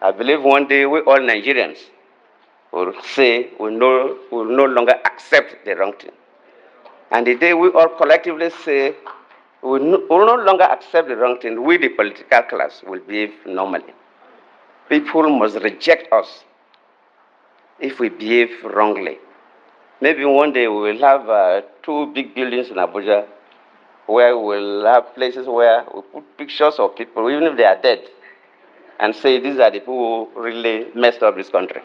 I believe one day we all Nigerians will say we will no longer accept the wrong thing. And the day we all collectively say we will no longer accept the wrong thing, we, the political class, will behave normally. People must reject us if we behave wrongly. Maybe one day we will have 2 big buildings in Abuja where we'll have places where we put pictures of people, even if they are dead, and say these are the people who really messed up this country.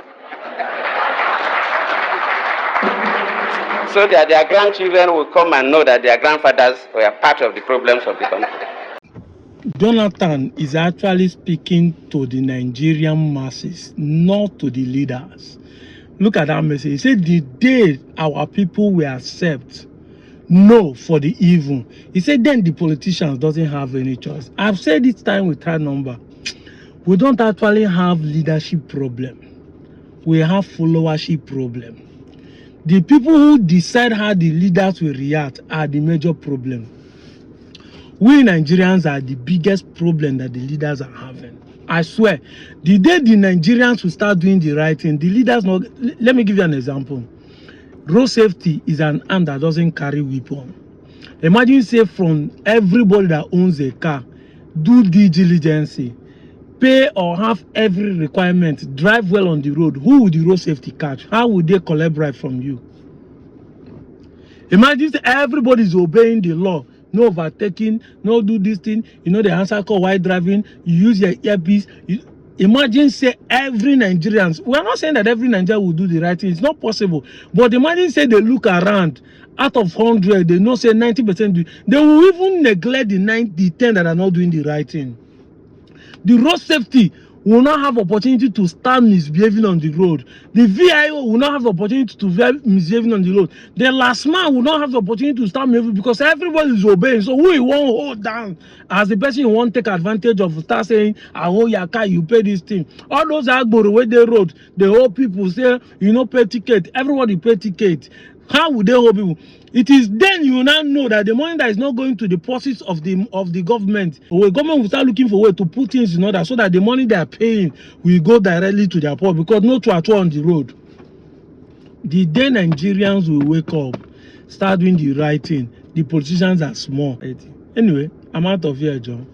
So that their grandchildren will come and know that their grandfathers were part of the problems of the country. Jonathan is actually speaking to the Nigerian masses, not to the leaders. Look at that message. He said, the day our people will accept no for the evil, he said, then the politicians doesn't have any choice. I've said it time with that number. We don't actually have leadership problem. We have followership problem. The people who decide how the leaders will react are the major problem. We Nigerians are the biggest problem that the leaders are having. I swear, the day the Nigerians will start doing the right thing, the leaders not. Let me give you an example. Road safety is an arm that doesn't carry weapon. Imagine, say, from everybody that owns a car, do due diligence, pay or have every requirement, drive well on the road. Who would the road safety catch? How would they collaborate from you? Imagine everybody is obeying the law. No overtaking, no do this thing. You know the answer call while driving. You use your earpiece. Imagine, say, every Nigerian. We are not saying that every Nigerian will do the right thing. It's not possible. But imagine, say, they look around. Out of 100, they know, say, 90% do. They will even neglect the 10 that are not doing the right thing. The road safety will not have opportunity to start misbehaving on the road. The VIO will not have opportunity to be misbehaving on the road. The last man will not have the opportunity to start misbehaving because everybody is obeying. So who you want to hold down as the person you want to take advantage of, start saying, I hold your car, you pay this thing. All those agboro where they road, the whole people say, you know, pay ticket. Everybody pay ticket. How would they hold people? It is then you now know that the money that is not going to the purses of the government, or the government will start looking for a way to put things in order so that the money they are paying will go directly to their poor, because no two at all on the road. The day Nigerians will wake up, start doing the right thing, the politicians are small. Anyway, I'm out of here, John.